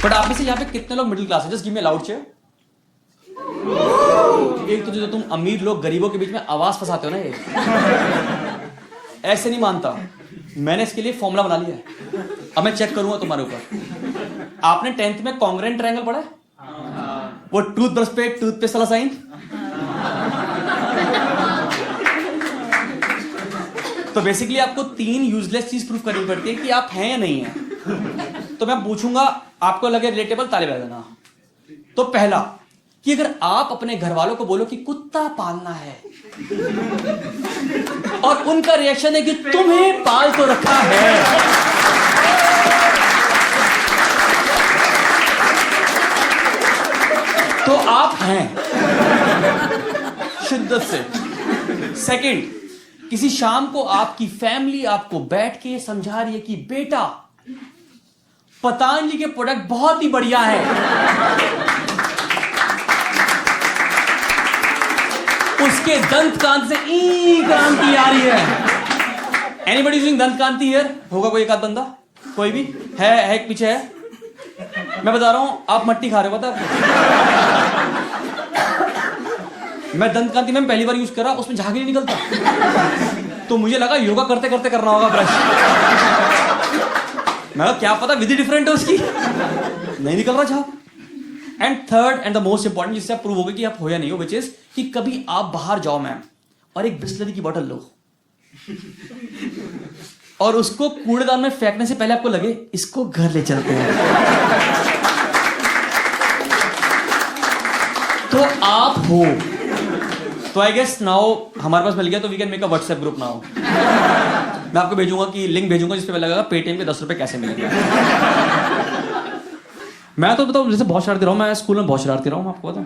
But आप में से यहाँ पे कितने लोग मिडिल क्लास है? Just give me a loud chair. एक तो जो तुम अमीर लोग गरीबों के बीच में आवाज फंसाते हो ना, ये ऐसे नहीं मानता। मैंने इसके लिए फॉर्मूला बना लिया है, अब मैं चेक करूंगा तुम्हारे ऊपर। आपने 10th में कॉन्ग्रुएंट ट्रायंगल पढ़ा है? वो टूथब्रश पे टूथपेस्ट वाला साइन। तो बेसिकली आपको 3 यूजलेस चीज प्रूफ करनी पड़ती है कि आप हैं या नहीं हैं। तो मैं पूछूंगा, आपको लगे रिलेटेबल ताली बजा देना। तो पहला कि अगर आप अपने घर वालों को बोलो कि कुत्ता पालना है और उनका रिएक्शन है कि तुम्हें पाल तो रखा है, तो आप हैं शिद्दत से। सेकंड, किसी शाम को आपकी फैमिली आपको बैठ के समझा रही है कि बेटा पतंजलि के प्रोडक्ट बहुत ही बढ़िया है, उसके दंत कांति से ई क्रांति आ रही है। एनीबॉडी यूजिंग दंत कांति हियर? होगा कोई एक आध बंदा? कोई भी है एक पीछे है? मैं बता रहा हूं, आप मट्टी खा रहे हो, पता आपको? मैं दंत कांति में पहली बार यूज करा, उसमें झाग नहीं निकलता, तो मुझे लगा योगा करते करते करना होगा ब्रश। मैं क्या पता विधि डिफरेंट है उसकी, नहीं निकल रहा झाग। And third and the most important, जिससे आप प्रूव होगा कि आप हो या नहीं हो, विच इज कि कभी आप बाहर जाओ मैम और एक बिस्लरी की बोतल लो और उसको कूड़ेदान में फेंकने से पहले आपको लगे इसको घर ले चलते हैं, तो आप हो। तो आई गेस नाउ हमारे पास मिल गया, तो we can make a WhatsApp group now. मैं आपको भेजूंगा कि लिंक भेजूंगा जिस पे लगेगा पेटीएम पे 10 रुपए कैसे मिलेंगे। मैं तो बताऊं, जैसे बहुत शरारती रहा हूं, मैं स्कूल में बहुत शरारती रहा हूं, आपको पता।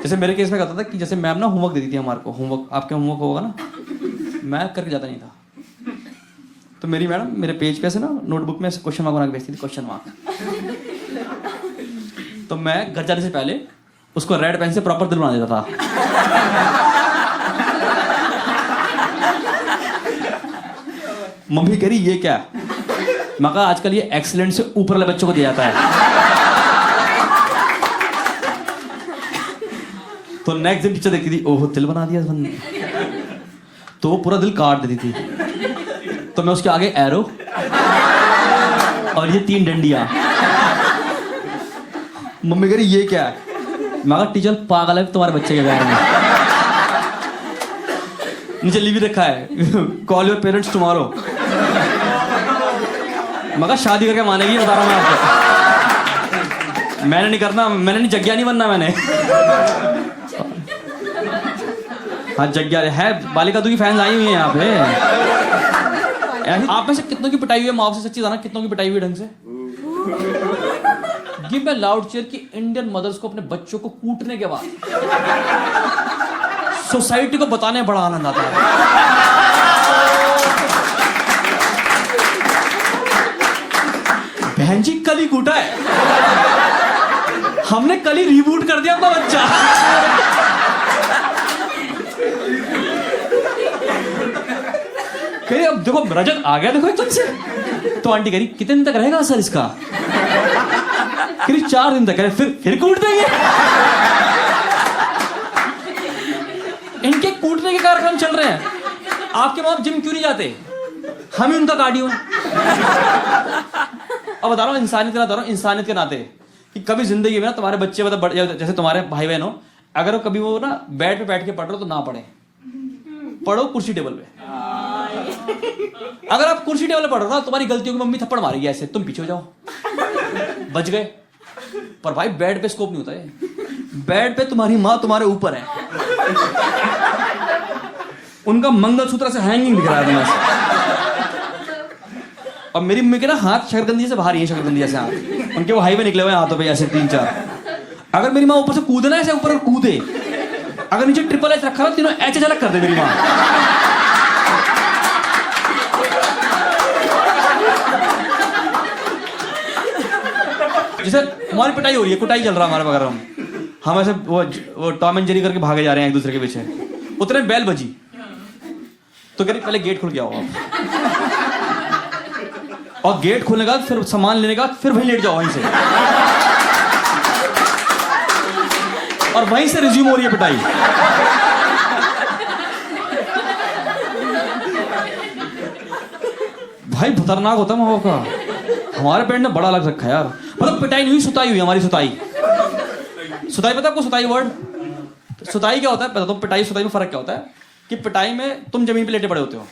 जैसे मेरे केस में कहता था कि जैसे मैम ना होमवर्क देती थी हमारे को, होमवर्क आपके होमवर्क होगा ना, मैं करके जाता नहीं था। तो मेरी मैडम मेरे पेज पे से ना नोटबुक में क्वेश्चन मार्क बना के भेजती थी, क्वेश्चन मार्क। तो मैं घर जाने से पहले उसको रेड पेन से प्रॉपर दिल बना देता था। मम्मी कह रही ये क्या? मैं कहा आजकल ये एक्सीलेंट से ऊपर वाले बच्चों को दिया जाता है। तो नेक्स्ट दिन टीचर देखती थी, ओहो दिल बना दिया इस बंदे ने, तो वो पूरा दिल काट देती थी। तो मैं उसके आगे एरो और ये 3 डंडियां। मम्मी कह रही ये क्या है? मैं कहा टीचर पागल है तुम्हारे बच्चे के बारे में, नीचे लिख भी रखा है कॉल योर पेरेंट्स टुमारो। मैं कहा शादी करके मानेगी, बता रहा हूं मैं आपको। मैंने नहीं करना, मैंने नहीं जग्या नहीं बनना मैंने। हाँ जग्या है, बालिका तू की फैंस आई हुई है यहाँ पे। आप में से कितनों की पिटाई हुई है माँ से? सच्ची जाना, कितनों की पिटाई हुई ढंग से? गिव अ लाउड चीयर कि इंडियन मदर्स को अपने बच्चों को कूटने के बाद सोसाइटी को बताने बड़ा आनंद आता है। बहन जी कल ही कूटा है, हमने कल ही रिबूट कर दिया अपना बच्चा। कह अब देखो रजत आ गया, देखो एकदम से। तो आंटी कह रही कितने दिन तक रहेगा असर इसका? कह रही 4 दिन तक। फिर कूट देंगे। इनके कूटने के कार्यक्रम चल रहे हैं। आपके माँ जिम क्यों नहीं जाते? हम ही उनका कार्डियो है। अब बता रहा हूँ इंसानियत के नाते कि कभी जिंदगी में ना तुम्हारे बच्चे मतलब जैसे तुम्हारे भाई बहन हो, अगर वो कभी वो ना बेड पे बैठ के पढ़ रहे हो तो ना पढ़े, पढ़ो कुर्सी टेबल पे। अगर आप कुर्सी टेबल पे पढ़ रहे हो ना, तुम्हारी गलतियों की मम्मी थप्पड़ मारेगी ऐसे, तुम पीछे हो जाओ, बच गए। पर भाई बेड पे स्कोप नहीं होता है, बेड पे तुम्हारी माँ तुम्हारे ऊपर है, उनका मंगलसूत्र से हैंगिंग दिख रहा है तुम्हें। और मेरी मम्मी के ना हाथ शकरकंदी से बाहर ही है, शकरकंदी जैसे हाथ उनके, वो हाईवे निकले हुए हाथों पे ऐसे 3-4। अगर मेरी माँ ऊपर से कूदे ना ऐसे ऊपर कूदे, अगर नीचे ट्रिपल एच रखा ना, तीनों एच अलग कर दे मेरी माँ। जैसे हमारी पिटाई हो रही है, कुटाई चल रहा है हमारे बगैर, हम ऐसे वो टॉम एंड जेरी करके भागे जा रहे हैं एक दूसरे के पीछे। उतने बेल बजी तो कह रही पहले गेट खुल गया हो आप, और गेट खोलने का फिर सामान लेने का फिर वहीं लेट जाओ वहीं से। और वहीं से रिज्यूम हो रही है पिटाई। भाई खतरनाक होता है माँ बाप का। हमारे पेरेंट ने बड़ा अलग रखा है यार। मतलब पिटाई नहीं हुई, सुताई हुई हमारी। सुताई सुताई पता है आपको? सुताई वर्ड, सुताई क्या होता है पता? तो पिटाई सुताई में फर्क क्या होता है कि पिटाई में तुम जमीन पे लेटे पड़े होते हो,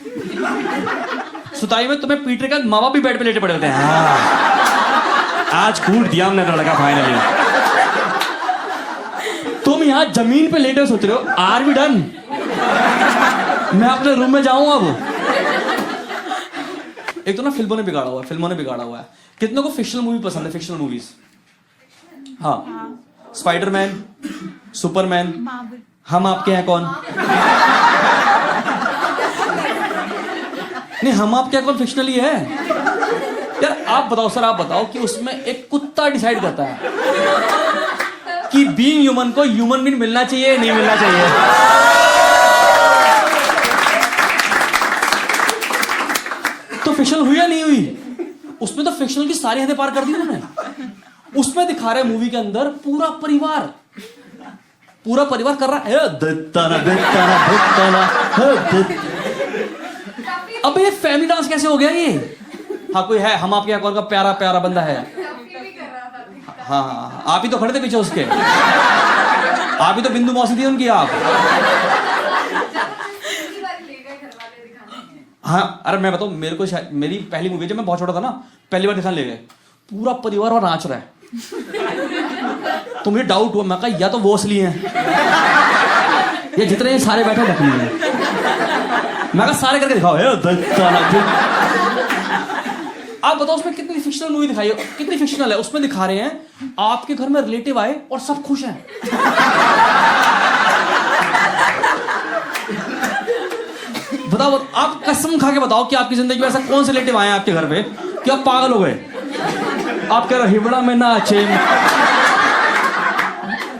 सुताई में तुम्हें पीटने का माँ बाप भी बेड पे लेटे पड़े होते हैं। हाँ, आज कूट दिया हमने लड़का फाइनली। तुम यहाँ जमीन पे लेटे सोच रहे हो आर वी डन, मैं अपने रूम में जाऊं अब। एक तो ना फिल्मों ने बिगाड़ा हुआ है, फिल्मों ने बिगाड़ा हुआ है। कितनों को फिक्शनल मूवी पसंद है? फिक्शनल मूवीज, हाँ, स्पाइडरमैन, सुपरमैन, हम आपके हैं कौन। नहीं, हम आपके हैं कौन फिक्शनल ही है यार। आप बताओ सर, आप बताओ कि उसमें एक कुत्ता डिसाइड करता है कि बीइंग ह्यूमन को ह्यूमन बीइंग मिलना चाहिए नहीं मिलना चाहिए। तो फिक्शनल हुई या नहीं हुई? उसमें तो फिक्शनल की सारी हदें पार कर दी उन्होंने। उसमें दिखा रहे मूवी के अंदर पूरा परिवार कर रहा है अब ये फैमिली डांस कैसे हो गया ये? हाँ, कोई है हम आपके कौन का प्यारा प्यारा बंदा है? हाँ हाँ, आप ही तो खड़े थे पीछे उसके, आप ही तो बिंदु मौसी थी उनकी आप। हाँ, अरे मैं बताऊं, मेरे को मेरी पहली मूवी जब मैं बहुत छोटा था ना, पहली बार दिखाने ले गए, पूरा परिवार और नाच रहा है। तो मुझे डाउट हुआ, मैं कहा या तो वो असली हैं ये जितने सारे बैठे नकली हैं। मैं कहा सारे करके दिखाओ। आप बताओ उसमें कितनी फिक्शनल मूवी दिखाई है, कितनी फिक्शनल है। उसमें दिखा रहे हैं आपके घर में रिलेटिव आए और सब खुश हैं। बताओ, आप कसम खा के बताओ कि आपकी जिंदगी में ऐसा कौन से रिलेटिव आए हैं आपके घर पे कि आप पागल हो गए? आप कह रहे हिबड़ा में ना अच्छे।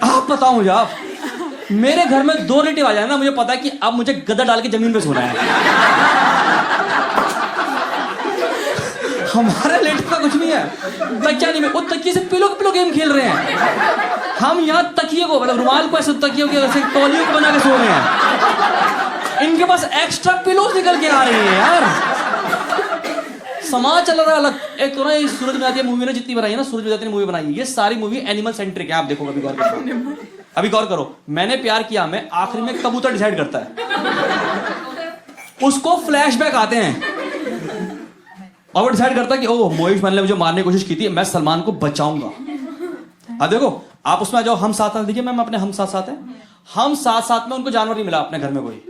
आप बताओ मुझे, आप मेरे घर में 2 रिलेटिव आ जाए ना, मुझे पता है कि अब मुझे गद्दा डाल के जमीन पे सोना है। हमारे रिलेटिव का कुछ नहीं है, तकिया नहीं, वो तकिए से पिलो गेम खेल रहे हैं। हम यहाँ तकिए को, मतलब रुमाल को ऐसे तकियों के ऐसे तौलियों को बना के सो रहे हैं। इनके पास एक्स्ट्रा पिलोज निकल के आ रही है यार। समाज चल रहा है अलग। एक तो ना ये सूरज बजाती मूवी ने जितनी बनाई है ना, सूरज बजाती ने मूवी बनाई है, ये सारी मूवी एनिमल सेंट्रिक है। आप देखो, अभी गौर करो, अभी गौर करो। मैंने प्यार किया में आखिरी में कबूतर डिसाइड करता है, उसको फ्लैशबैक आते हैं और वो डिसाइड करता है कि ओह मोहिश मान ने मुझे मारने की कोशिश की थी, मैं सलमान को बचाऊंगा। अब देखो, आप उसमें आ जाओ, हम साथ साथ। देखिए मैम, अपने हम साथ साथ है, हम साथ साथ में उनको जानवर नहीं मिला अपने घर में कोई,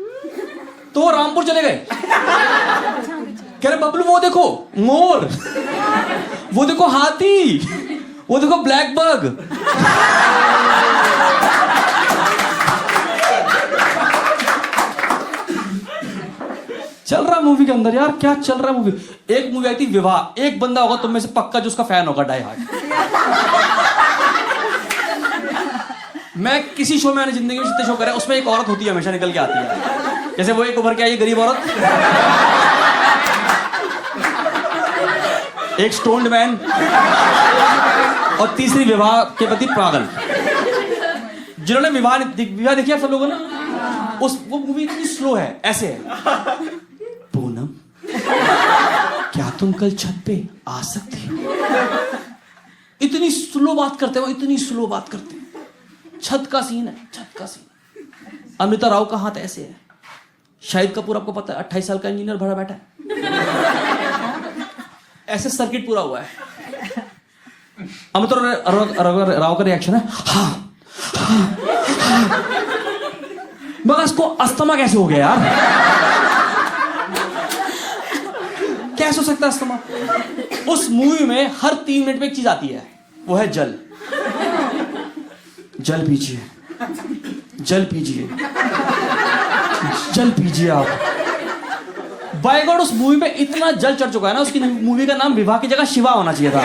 तो वो रामपुर चले गए। कह रहे बबलू वो देखो मोर, वो देखो हाथी, वो देखो ब्लैक बग। चल रहा मूवी के अंदर यार, क्या चल रहा है मूवी। एक मूवी आई थी विवाह, एक बंदा होगा तुम में से पक्का जो उसका फैन होगा, डाई हार्ड। मैं किसी शो में, जिंदगी में जितने शो करे उसमें एक औरत होती है, हमेशा निकल के आती है। जैसे वो एक उभर के आई गरीब औरत, एक स्टोन्ड मैन, और तीसरी विवाह के प्रति पागल। जिन्होंने विवाह देखी है सब लोगों ने, वो मूवी इतनी स्लो है, ऐसे है। पूनम, क्या तुम कल छत पे आ सकती हो? इतनी स्लो बात करते हो, इतनी स्लो बात करते हैं। छत का सीन है, छत का सीन। अमृता राव का हाथ ऐसे है। शाहिद कपूर आपको पता है 28 साल का इंजीनियर भरा बैठा है, ऐसे सर्किट पूरा हुआ है। अमृता राव का रिएक्शन है हाँ, मगर इसको अस्थमा कैसे हो गया यार? कैसे हो सकता है अस्थमा? उस मूवी में हर 3 मिनट में एक चीज आती है, वो है जल। जल पीजिए, जल पीजिए, जल पीजिए आप। बाय गॉड, उस मूवी में इतना जल चढ़ चुका है ना, उसकी मूवी का नाम विवाह की जगह शिवा होना चाहिए था।